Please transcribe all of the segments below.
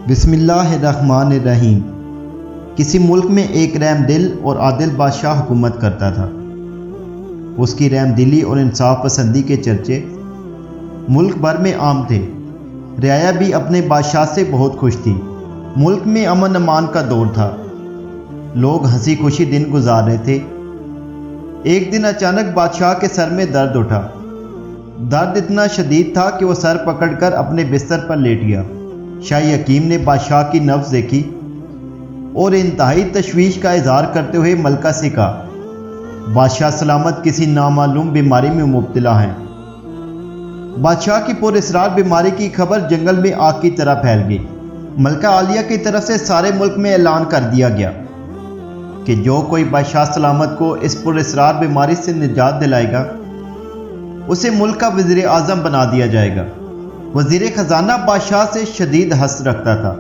بسم اللہ الرحمن الرحیم۔ کسی ملک میں ایک رحم دل اور عادل بادشاہ حکومت کرتا تھا۔ اس کی رحم دلی اور انصاف پسندی کے چرچے ملک بھر میں عام تھے۔ رعایا بھی اپنے بادشاہ سے بہت خوش تھی۔ ملک میں امن امان کا دور تھا۔ لوگ ہنسی خوشی دن گزار رہے تھے۔ ایک دن اچانک بادشاہ کے سر میں درد اٹھا۔ درد اتنا شدید تھا کہ وہ سر پکڑ کر اپنے بستر پر لیٹ گیا۔ شاہی حکیم نے بادشاہ کی نبض دیکھی اور انتہائی تشویش کا اظہار کرتے ہوئے ملکہ سے کہا، بادشاہ سلامت کسی نامعلوم بیماری میں مبتلا ہیں۔ بادشاہ کی پراسرار بیماری کی خبر جنگل میں آگ کی طرح پھیل گئی۔ ملکہ عالیہ کی طرف سے سارے ملک میں اعلان کر دیا گیا کہ جو کوئی بادشاہ سلامت کو اس پراسرار بیماری سے نجات دلائے گا اسے ملک کا وزیر اعظم بنا دیا جائے گا۔ وزیر خزانہ بادشاہ سے شدید حسد رکھتا تھا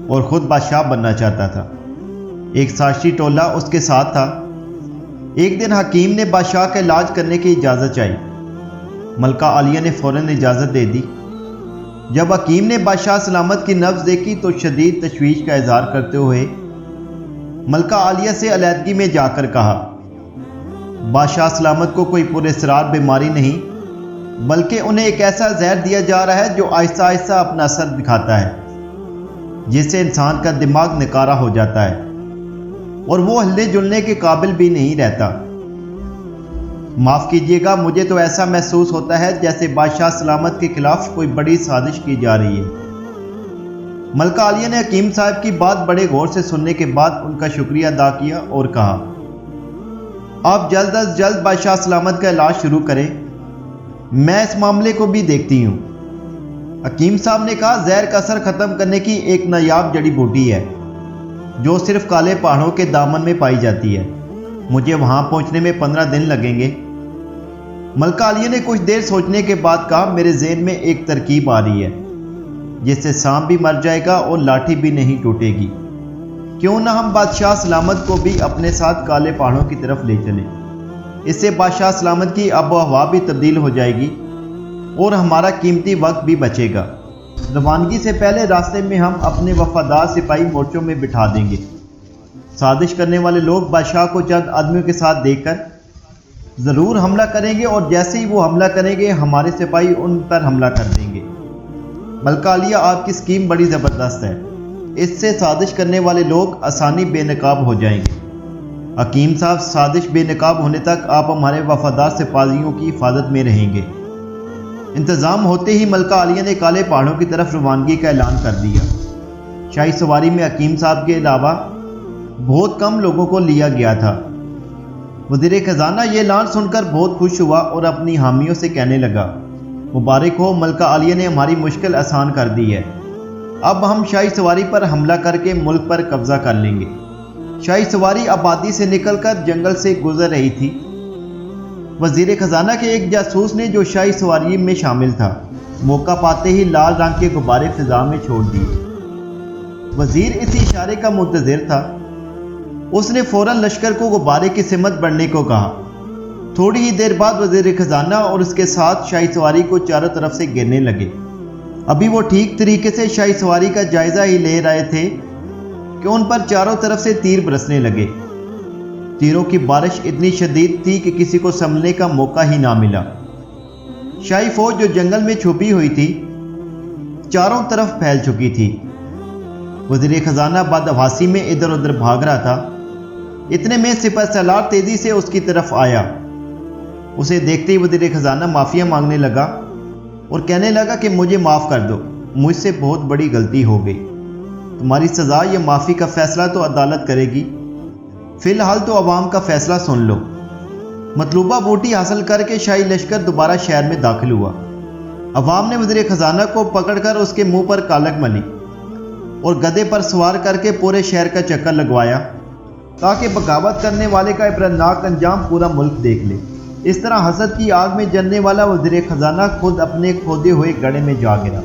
اور خود بادشاہ بننا چاہتا تھا۔ ایک سازشی ٹولہ اس کے ساتھ تھا۔ ایک دن حکیم نے بادشاہ کا علاج کرنے کی اجازت چاہی۔ ملکہ عالیہ نے فوراً اجازت دے دی۔ جب حکیم نے بادشاہ سلامت کی نبض دیکھی تو شدید تشویش کا اظہار کرتے ہوئے ملکہ عالیہ سے علیحدگی میں جا کر کہا، بادشاہ سلامت کو کوئی پراسرار بیماری نہیں بلکہ انہیں ایک ایسا زہر دیا جا رہا ہے جو آہستہ آہستہ اپنا اثر دکھاتا ہے، جس سے انسان کا دماغ نکارا ہو جاتا ہے اور وہ ہلنے جلنے کے قابل بھی نہیں رہتا۔ معاف کیجیے گا، مجھے تو ایسا محسوس ہوتا ہے جیسے بادشاہ سلامت کے خلاف کوئی بڑی سازش کی جا رہی ہے۔ ملکہ عالیہ نے حکیم صاحب کی بات بڑے غور سے سننے کے بعد ان کا شکریہ ادا کیا اور کہا، آپ جلد از جلد بادشاہ سلامت کا علاج شروع کریں، میں اس معاملے کو بھی دیکھتی ہوں۔ حکیم صاحب نے کہا، زہر کا اثر ختم کرنے کی ایک نایاب جڑی بوٹی ہے جو صرف کالے پہاڑوں کے دامن میں پائی جاتی ہے۔ مجھے وہاں پہنچنے میں 15 دن لگیں گے۔ ملکہ عالیہ نے کچھ دیر سوچنے کے بعد کہا، میرے ذہن میں ایک ترکیب آ رہی ہے جس سے سانپ بھی مر جائے گا اور لاٹھی بھی نہیں ٹوٹے گی۔ کیوں نہ ہم بادشاہ سلامت کو بھی اپنے ساتھ کالے پہاڑوں کی طرف لے چلیں؟ اس سے بادشاہ سلامت کی آب و ہوا بھی تبدیل ہو جائے گی اور ہمارا قیمتی وقت بھی بچے گا۔ روانگی سے پہلے راستے میں ہم اپنے وفادار سپاہی مورچوں میں بٹھا دیں گے۔ سازش کرنے والے لوگ بادشاہ کو چند آدمیوں کے ساتھ دیکھ کر ضرور حملہ کریں گے اور جیسے ہی وہ حملہ کریں گے ہمارے سپاہی ان پر حملہ کر دیں گے۔ ملکہ عالیہ، آپ کی اسکیم بڑی زبردست ہے۔ اس سے سازش کرنے والے لوگ آسانی بے نقاب ہو جائیں گے۔ حکیم صاحب، سازش بے نقاب ہونے تک آپ ہمارے وفادار سپاہیوں کی حفاظت میں رہیں گے۔ انتظام ہوتے ہی ملکہ عالیہ نے کالے پہاڑوں کی طرف روانگی کا اعلان کر دیا۔ شاہی سواری میں حکیم صاحب کے علاوہ بہت کم لوگوں کو لیا گیا تھا۔ وزیر خزانہ یہ اعلان سن کر بہت خوش ہوا اور اپنی حامیوں سے کہنے لگا، مبارک ہو، ملکہ عالیہ نے ہماری مشکل آسان کر دی ہے۔ اب ہم شاہی سواری پر حملہ کر کے ملک پر قبضہ کر لیں گے۔ شاہی سواری آبادی سے نکل کر جنگل سے گزر رہی تھی۔ وزیر خزانہ کے ایک جاسوس نے جو شاہی سواری میں شامل تھا، موقع پاتے ہی لال رنگ کے غبارے فضا میں چھوڑ دیے۔ وزیر اسی اشارے کا منتظر تھا۔ اس نے فوراً لشکر کو غبارے کی سمت بڑھنے کو کہا۔ تھوڑی ہی دیر بعد وزیر خزانہ اور اس کے ساتھ شاہی سواری کو چاروں طرف سے گھیرنے لگے۔ ابھی وہ ٹھیک طریقے سے شاہی سواری کا جائزہ ہی لے رہے تھے کہ ان پر چاروں طرف سے تیر برسنے لگے۔ تیروں کی بارش اتنی شدید تھی کہ کسی کو سنبھلنے کا موقع ہی نہ ملا۔ شاہی فوج جو جنگل میں چھپی ہوئی تھی چاروں طرف پھیل چکی تھی۔ وزیر خزانہ بدحواسی میں ادھر ادھر بھاگ رہا تھا۔ اتنے میں سپہ سالار تیزی سے اس کی طرف آیا۔ اسے دیکھتے ہی وزیر خزانہ معافیا مانگنے لگا اور کہنے لگا کہ مجھے معاف کر دو، مجھ سے بہت بڑی غلطی ہو گئی۔ تمہاری سزا یا معافی کا فیصلہ تو عدالت کرے گی، فی الحال تو عوام کا فیصلہ سن لو۔ مطلوبہ بوٹی حاصل کر کے شاہی لشکر دوبارہ شہر میں داخل ہوا۔ عوام نے وزیر خزانہ کو پکڑ کر اس کے منہ پر کالک ملی اور گدھے پر سوار کر کے پورے شہر کا چکر لگوایا تاکہ بغاوت کرنے والے کا عبرتناک انجام پورا ملک دیکھ لے۔ اس طرح حسد کی آگ میں جلنے والا وزیر خزانہ خود اپنے کھودے ہوئے گڑھے میں جا گرا۔